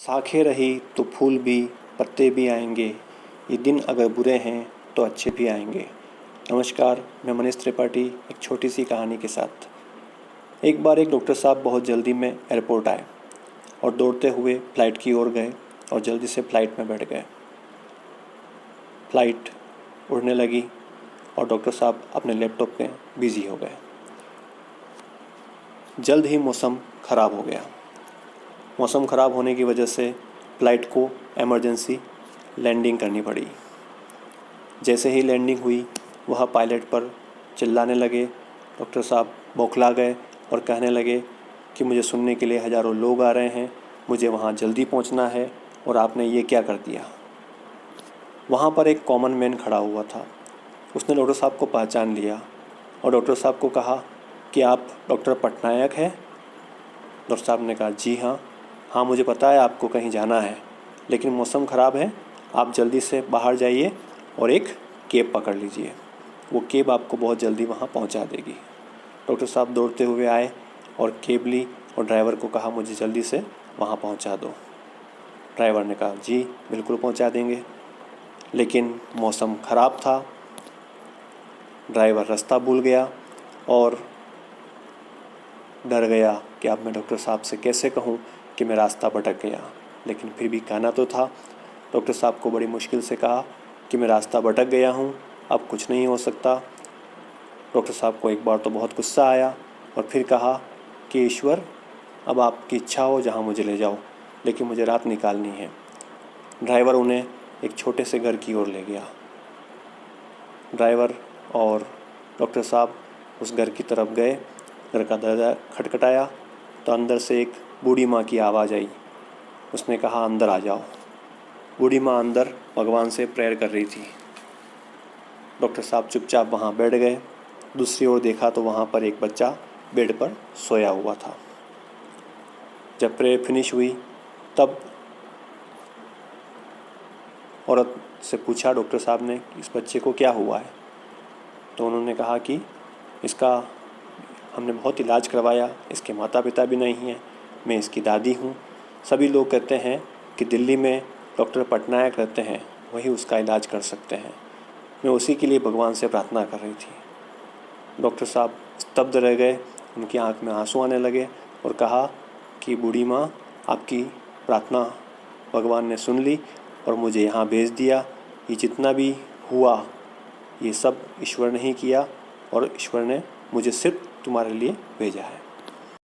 शाखें रही तो फूल भी पत्ते भी आएंगे, ये दिन अगर बुरे हैं तो अच्छे भी आएंगे। नमस्कार, मैं मनीष त्रिपाठी एक छोटी सी कहानी के साथ। एक बार एक डॉक्टर साहब बहुत जल्दी में एयरपोर्ट आए और दौड़ते हुए फ़्लाइट की ओर गए और जल्दी से फ़्लाइट में बैठ गए। फ़्लाइट उड़ने लगी और डॉक्टर साहब अपने लैपटॉप में बिज़ी हो गए। जल्द ही मौसम ख़राब हो गया। मौसम ख़राब होने की वजह से फ़्लाइट को इमरजेंसी लैंडिंग करनी पड़ी। जैसे ही लैंडिंग हुई वह पायलट पर चिल्लाने लगे। डॉक्टर साहब बौखला गए और कहने लगे कि मुझे सुनने के लिए हज़ारों लोग आ रहे हैं, मुझे वहाँ जल्दी पहुँचना है और आपने ये क्या कर दिया। वहाँ पर एक कॉमन मैन खड़ा हुआ था। उसने डॉक्टर साहब को पहचान लिया और डॉक्टर साहब को कहा कि आप डॉक्टर पटनायक हैं। डॉक्टर साहब ने कहा जी हाँ, मुझे पता है आपको कहीं जाना है, लेकिन मौसम ख़राब है, आप जल्दी से बाहर जाइए और एक कैब पकड़ लीजिए, वो कैब आपको बहुत जल्दी वहाँ पहुँचा देगी। डॉक्टर साहब दौड़ते हुए आए और कैब ली और ड्राइवर को कहा मुझे जल्दी से वहाँ पहुँचा दो। ड्राइवर ने कहा जी बिल्कुल पहुँचा देंगे, लेकिन मौसम ख़राब था। ड्राइवर रास्ता भूल गया और डर गया कि अब मैं डॉक्टर साहब से कैसे कहूँ कि मैं रास्ता भटक गया, लेकिन फिर भी कहना तो था। डॉक्टर साहब को बड़ी मुश्किल से कहा कि मैं रास्ता भटक गया हूँ, अब कुछ नहीं हो सकता। डॉक्टर साहब को एक बार तो बहुत गुस्सा आया और फिर कहा कि ईश्वर, अब आपकी इच्छा हो जहाँ मुझे ले जाओ, लेकिन मुझे रात निकालनी है। ड्राइवर उन्हें एक छोटे से घर की ओर ले गया। ड्राइवर और डॉक्टर साहब उस घर की तरफ गए। घर का दरवाज़ा खटखटाया तो अंदर से एक बूढ़ी माँ की आवाज़ आई। उसने कहा अंदर आ जाओ। बूढ़ी माँ अंदर भगवान से प्रेयर कर रही थी। डॉक्टर साहब चुपचाप वहाँ बैठ गए। दूसरी ओर देखा तो वहाँ पर एक बच्चा बेड पर सोया हुआ था। जब प्रेयर फिनिश हुई तब औरत से पूछा डॉक्टर साहब ने कि इस बच्चे को क्या हुआ है। तो उन्होंने कहा कि इसका हमने बहुत इलाज करवाया, इसके माता पिता भी नहीं हैं, मैं इसकी दादी हूँ। सभी लोग कहते हैं कि दिल्ली में डॉक्टर पटनायक रहते हैं, वही उसका इलाज कर सकते हैं। मैं उसी के लिए भगवान से प्रार्थना कर रही थी। डॉक्टर साहब स्तब्ध रह गए, उनकी आंख में आंसू आने लगे और कहा कि बूढ़ी माँ, आपकी प्रार्थना भगवान ने सुन ली और मुझे यहाँ भेज दिया। ये जितना भी हुआ ये सब ईश्वर ने ही किया और ईश्वर ने मुझे सिर्फ तुम्हारे लिए भेजा है।